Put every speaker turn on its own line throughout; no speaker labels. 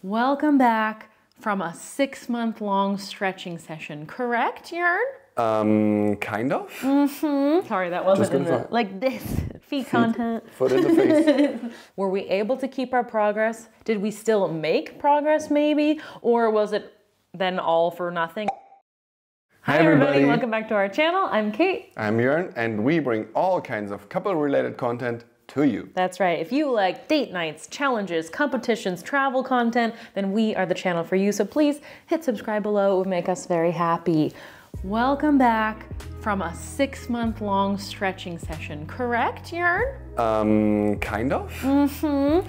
Welcome back from a 6-month-long stretching session, correct, Jörn?
Kind of.
Sorry, that wasn't in the, like this, feet content.
Foot in the face.
Were we able to keep our progress? Did we still make progress maybe? Or was it then all for nothing?
Hi everybody,
welcome back to our channel. I'm Kate.
I'm Jörn, and we bring all kinds of couple-related content to you.
That's right. If you like date nights, challenges, competitions, travel content, then we are the channel for you. So please hit subscribe below. It would make us very happy. Welcome back from a 6-month-long stretching session, correct, Jörn?
Kind of.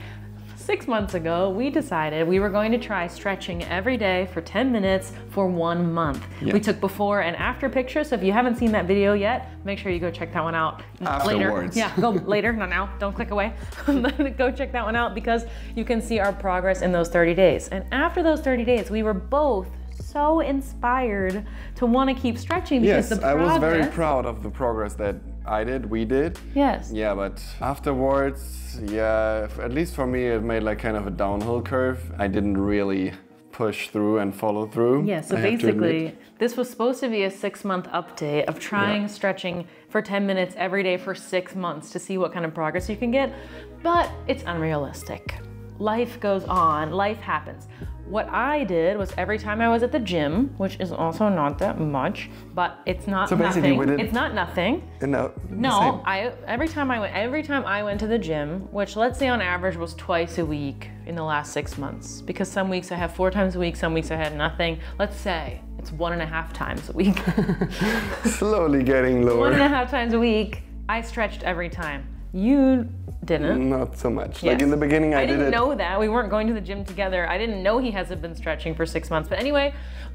6 months ago, we decided we were going to try stretching every day for 10 minutes for 1 month.
Yes.
We took before and after pictures, so if you haven't seen that video yet, make sure you go check that one out
Afterwards.
later. Yeah, go later, not now, don't click away. Go check that one out because you can see our progress in those 30 days. And after those 30 days, we were both so inspired to want to keep stretching because
Yes,
the
I
progress...
was very proud of the progress that we did.
Yes.
Yeah, but afterwards, yeah, at least for me, it made like kind of a downhill curve. I didn't really push through and follow through.
Yeah, so basically, this was supposed to be a 6-month update of trying stretching for 10 minutes every day for 6 months to see what kind of progress you can get, but it's unrealistic. Life goes on, life happens. What I did was every time I was at the gym, which is also not that much, but it's not nothing. It's not nothing.
No,
every time I went to the gym, which let's say on average was twice a week in the last 6 months, because some weeks I have 4 times a week, some weeks I had nothing. Let's say it's 1.5 times a week.
Slowly getting lower.
1.5 times a week, I stretched every time. You didn't.
Not so much.
Yes.
Like in the beginning, I
didn't know that. We weren't going to the gym together. I didn't know he hasn't been stretching for 6 months. But anyway,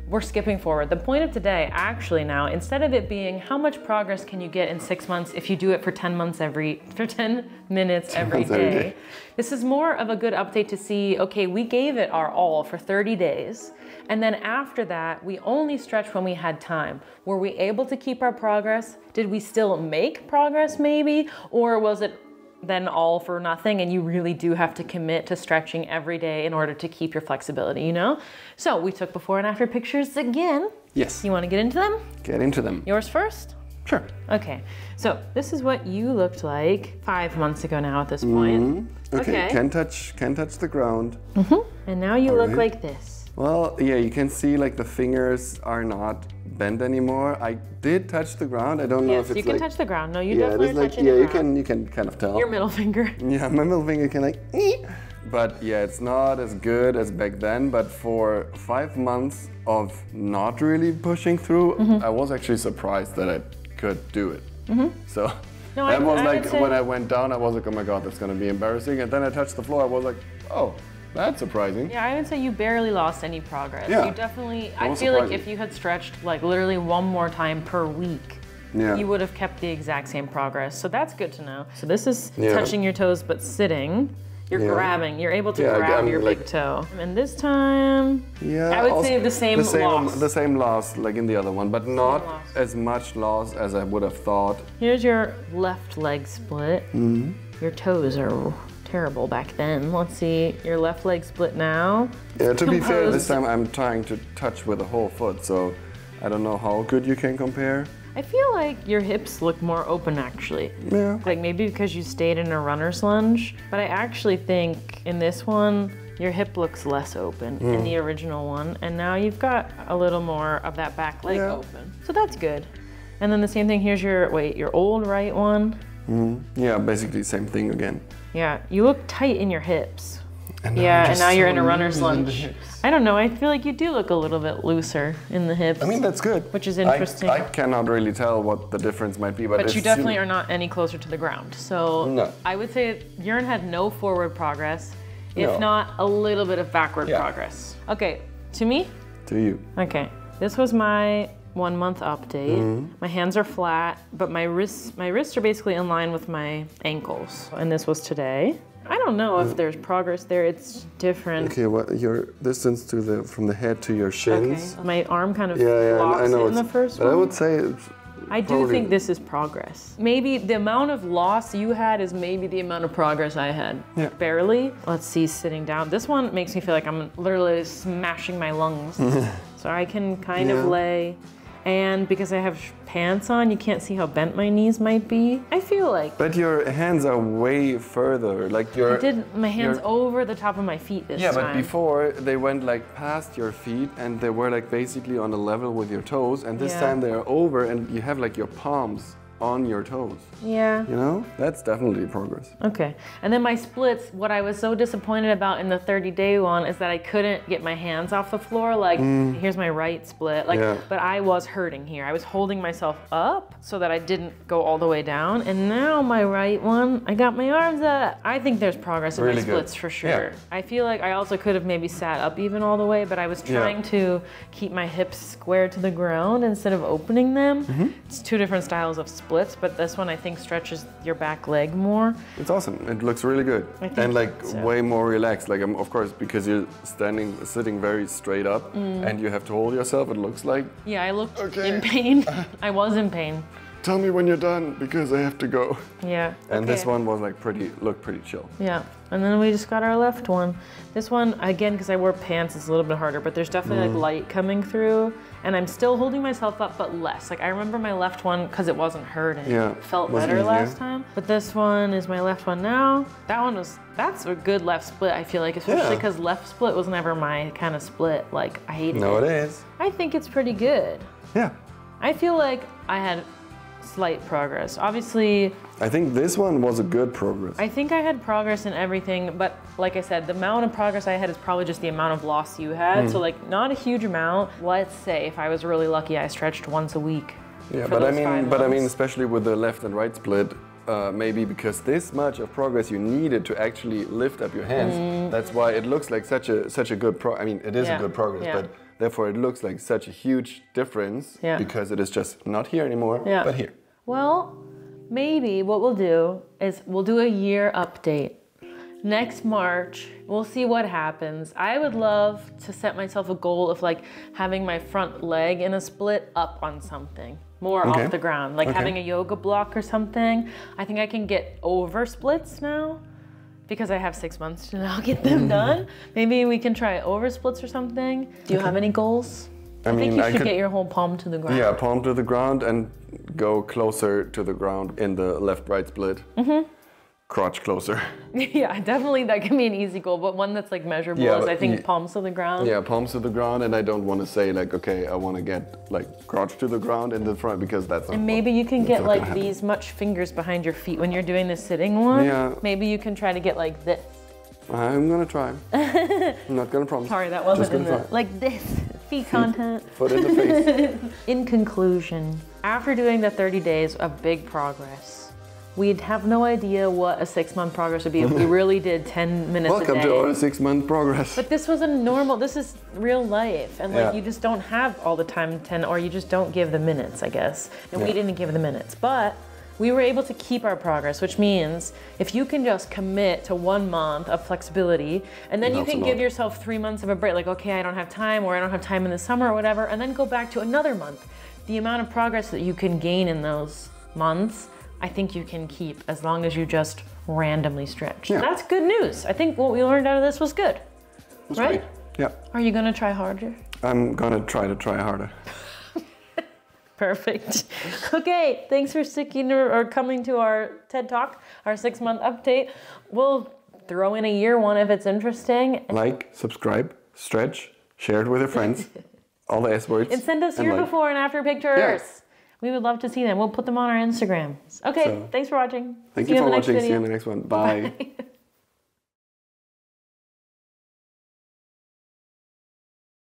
we're skipping forward. The point of today, actually now, instead of it being how much progress can you get in 6 months if you do it for 10 minutes every day, this is more of a good update to see, okay, we gave it our all for 30 days. And then after that, we only stretched when we had time. Were we able to keep our progress? Did we still make progress maybe? Or was it then all for nothing and you really do have to commit to stretching every day in order to keep your flexibility, you know? So we took before and after pictures again.
Yes.
You want to get into them?
Get into them.
Yours first?
Sure.
Okay, so this is what you looked like 5 months ago now at this point.
Okay. Can touch the ground.
And now you look like this.
Well, yeah, you can see like the fingers are not bent anymore. I did touch the ground. I don't know if it's
you can
like,
touch the ground. No, you definitely
like,
touching the ground.
you can kind of tell.
Your middle finger.
Yeah, my middle finger can like, but yeah, it's not as good as back then. But for 5 months of not really pushing through, I was actually surprised that I could do it. So that was like when I went down, I was like, oh my God, that's gonna be embarrassing. And then I touched the floor, I was like, oh, that's surprising.
Yeah, I would say you barely lost any progress.
Yeah.
You definitely, I feel like if you had stretched like literally 1 more time per week, you would have kept the exact same progress. So that's good to know. So this is touching your toes, but sitting. You're grabbing, you're able to grab your big toe. And this time, I would say the same loss.
The same loss like in the other one, but not as much loss as I would have thought.
Here's your left leg split. Your toes are terrible back then. Let's see, your left leg split now.
Yeah, to be fair, this time I'm trying to touch with the whole foot, so I don't know how good you can compare.
I feel like your hips look more open actually.
Yeah.
Like maybe because you stayed in a runner's lunge, but I actually think in this one, your hip looks less open in the original one, and now you've got a little more of that back leg open. So that's good. And then the same thing, here's your old right one.
Yeah, basically same thing again.
Yeah, you look tight in your hips.
And
now you're in a runner's lunge. I don't know, I feel like you do look a little bit looser in the hips.
I mean, that's good.
Which is interesting.
I cannot really tell what the difference might be, but
you definitely are not any closer to the ground. So
no.
I would say Jörn had no forward progress, if not a little bit of backward progress. Okay, to me?
To you.
Okay, this was my 1 month update. My hands are flat, but my wrists are basically in line with my ankles. And this was today. I don't know if there's progress there. It's different.
Okay, what your distance to from the head to your shins?
Okay. My arm kind of
I
locks
know
in the first
but
one.
I would say
I do think this is progress. Maybe the amount of loss you had is maybe the amount of progress I had.
Yeah.
Barely. Let's see, sitting down. This one makes me feel like I'm literally smashing my lungs. So I can kind of lay. And because I have pants on, you can't see how bent my knees might be. I feel like.
But your hands are way further. Like
I did my hands over the top of my feet this time.
Yeah, but before they went like past your feet and they were like basically on a level with your toes. And this time they're over and you have like your palms on your toes.
Yeah.
You know? That's definitely progress.
Okay. And then my splits, what I was so disappointed about in the 30-day one is that I couldn't get my hands off the floor. Like, here's my right split. Like, but I was hurting here. I was holding myself up so that I didn't go all the way down. And now my right one, I got my arms up. I think there's progress in my splits for sure. Yeah. I feel like I also could have maybe sat up even all the way, but I was trying to keep my hips square to the ground instead of opening them. It's two different styles of splits, but this one I think stretches your back leg more.
It's awesome. It looks really good. And like way more relaxed. Like of course, because you're sitting very straight up and you have to hold yourself, it looks like.
Yeah, I looked in pain. I was in pain.
Tell me when you're done because I have to go.
Yeah.
And this one was like looked pretty chill.
Yeah. And then we just got our left one. This one, again, because I wore pants, it's a little bit harder, but there's definitely like light coming through. And I'm still holding myself up, but less. Like I remember my left one, because it wasn't hurting. Yeah. It felt better last time. But this one is my left one now. That's a good left split, I feel like, especially because left split was never my kind of split. Like I hated it.
No, it is.
I think it's pretty good.
Yeah.
I feel like I had slight progress. Obviously,
I think this one was a good progress.
I think I had progress in everything, but like I said, the amount of progress I had is probably just the amount of loss you had. So like not a huge amount. Let's say if I was really lucky, I stretched once a week.
Yeah, but I mean, especially with the left and right split, maybe because this much of progress you needed to actually lift up your hands. That's why it looks like such a good I mean, it is a good progress, but therefore it looks like such a huge difference because it is just not here anymore, but here.
Well, maybe what we'll do is we'll do a year update. Next March, we'll see what happens. I would love to set myself a goal of like having my front leg in a split up on something. More off the ground, like having a yoga block or something. I think I can get over splits now because I have 6 months to now get them done. Maybe we can try over splits or something. Do you have any goals? I think you should get your whole palm to the ground.
Yeah, palm to the ground and go closer to the ground in the left-right split. Crotch closer.
Yeah, definitely that can be an easy goal, but one that's like measurable is I think palms to the ground.
Yeah, palms to the ground, and I don't want to say like, okay, I want to get like crotch to the ground in the front because that's not.
And maybe you can get like these much fingers behind your feet when you're doing the sitting one. Yeah. Maybe you can try to get like this.
I'm gonna try. I'm not gonna promise.
Sorry, that wasn't in the, like this. Feet content.
Foot in the face.
In conclusion, after doing the 30 days of big progress, we'd have no idea what a 6-month progress would be if we really did 10 minutes a day.
Welcome to our 6-month progress.
But this was this is real life. And like you just don't have all the time 10, or you just don't give the minutes, I guess. And we didn't give the minutes. But we were able to keep our progress, which means if you can just commit to 1 month of flexibility, and then you can give yourself 3 months of a break, like, okay, I don't have time, or I don't have time in the summer or whatever, and then go back to another month. The amount of progress that you can gain in those months, I think you can keep as long as you just randomly stretch. Yeah. That's good news. I think what we learned out of this was good.
That's right? Yeah.
Are you gonna try harder?
I'm gonna try harder.
Perfect. Okay, thanks for sticking or coming to our TED Talk, our 6-month update. We'll throw in a year one if it's interesting.
Like, subscribe, stretch, share it with your friends. All the S words.
And send us your before and after pictures. Yeah. We would love to see them. We'll put them on our Instagram. Okay, thanks for watching.
Thank you for watching. See you in the next one. Bye. Bye.